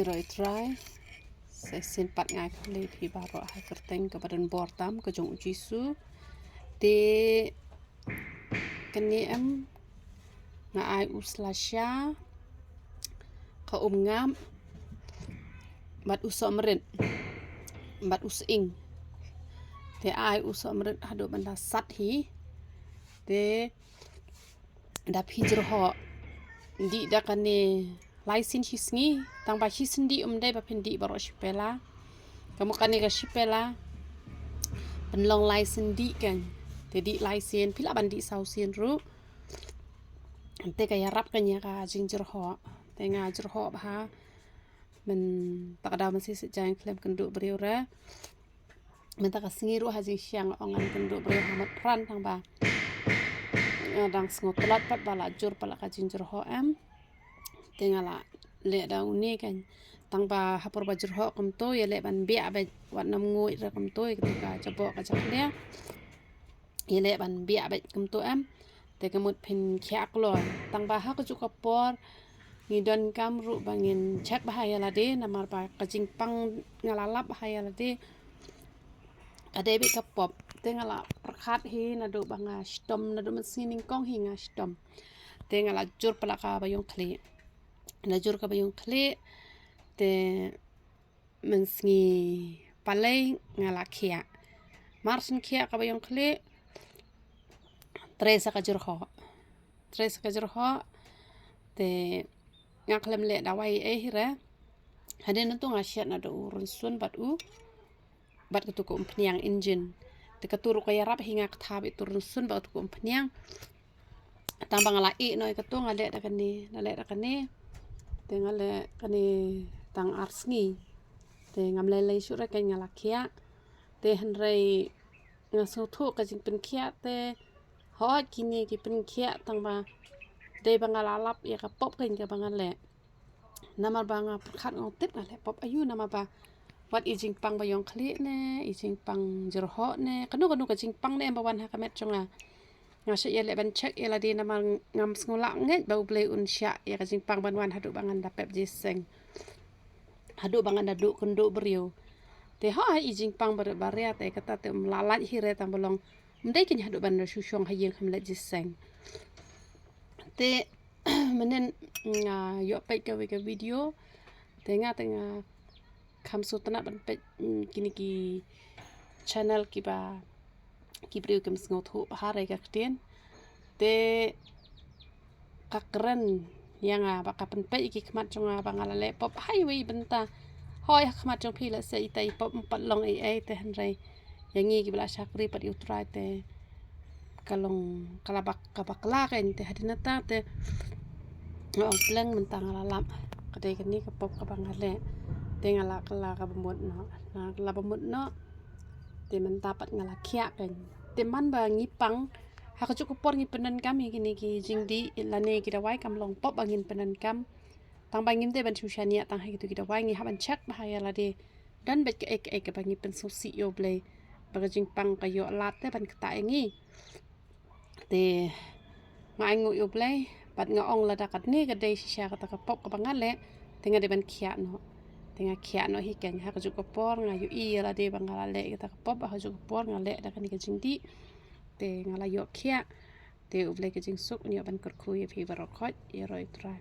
Rồi try sẽ xin bắt ngay lấy thì bà rõ hai cái tên cái badan bor tam cái chung jisu thì cái này em ngai uslasha ka ngam bat usomrin bat using thì ai usomrin hado banda sat hi thì da pijro ho di da kan ni laisin hisngi tang ba hisndi dai ba pendi baro shipela kamu kan ni ga shipela penlong laisin di kan jadi laisin pila bandi sausin ru te ka yarap kan ya ka jinjur ho te nga jur ho ba mình tak ada masih sejang klaim kenduk beriura mình tak singiru haji siang ongan kenduk beriura hamat ran tang ba dang sngotolat pat bala jur pala ka jinjur ho am tingala le da uni kan tang ba hapur ba jur ho kum to ya le ban bia ba wat nam ngoi ra kum to ka jabo ka jak le ya le ban bia ba kum to am te kemut pin kyak lo tang ba ha ka ju ka por ngidon kam ru bangin cek bahaya la de namar ba kajing pang ngalalap bahaya la de ade bi ka pop tengala perkhat hi na do banga stom na do masining kong hi nga stom tengala jur palaka bayong kli na jur ka bayong kli te menski palai ngala khia marsin khia ka bayong kli tres ka jur ho te ngaklem le dawai hira hadin tu ngasiat na do urun sun bat ketuku umpniang engine te katuru kaya rap hinga ktabi turun sun bat ketuku umpniang tambang ngala no ikatu ngale da kani te ngale kani tang arsngi te ngamle le syura kan ngala kia te henrei ngasu thu ka jing pen kia te ho kini ki pen kia tang ba de bangala lap ya ka pop kan ka bangale nama banga perkhat ngotip ngale pop ayu nama ba wat ijing pang bayong kli ne ijing pang jerho ne kanu ka jing pang ne bawan ha kamet chonga ngase ya le ban check ya la di nama ngam sngula nget bau ble unsya ya ka jing pang banwan hadu bangan dapep jiseng hadu bangan dadu kendo beriu te ha ijing pang baria te kata te mlalat hire tam bolong ndai kin hadu ban shushong hayeng khamle jiseng te menen yo pe ka video tenga kamsu tana ban pe kini ki channel ki priu kem sngotu bahare ka ktien te kakren yang baka pen pe ki kmat chonga bangala le pop highway benta hoy kmat chong phila se itai pop pat long ai te hanrai yangi ki bla sakri pat utrai te kalong kalabak kabakla kan te hadinata te ong pleng mentang lalam kadai kini ke pop ka bangale te ngala kala ka bemut no na kala bemut no te mentapat ngala khia kan te man ba ngipang ha ka cukup por ngi penan kami kini ki jingdi ilane ki dawai kam long pop angin penan kam tang bangin te ban sushania tang ha gitu ki dawai ngi haban chat bahaya la de dan bet ke ek bangi pen sosi yo ble ba jing pang ka yo lat te ban kta ngi te ngai ngu yo ble pat nga ong la dakat ni ka dei shisha ka ta ka pop ka bangale tenga de ban khia no hi ken ha ka ju ko por nga yu i la de bangala le ka ta pop ha ju ko por nga le da kan ka jing di te nga la yo khia te u ble ka jing suk ni ban kor khu ye phi barokot ye roi trai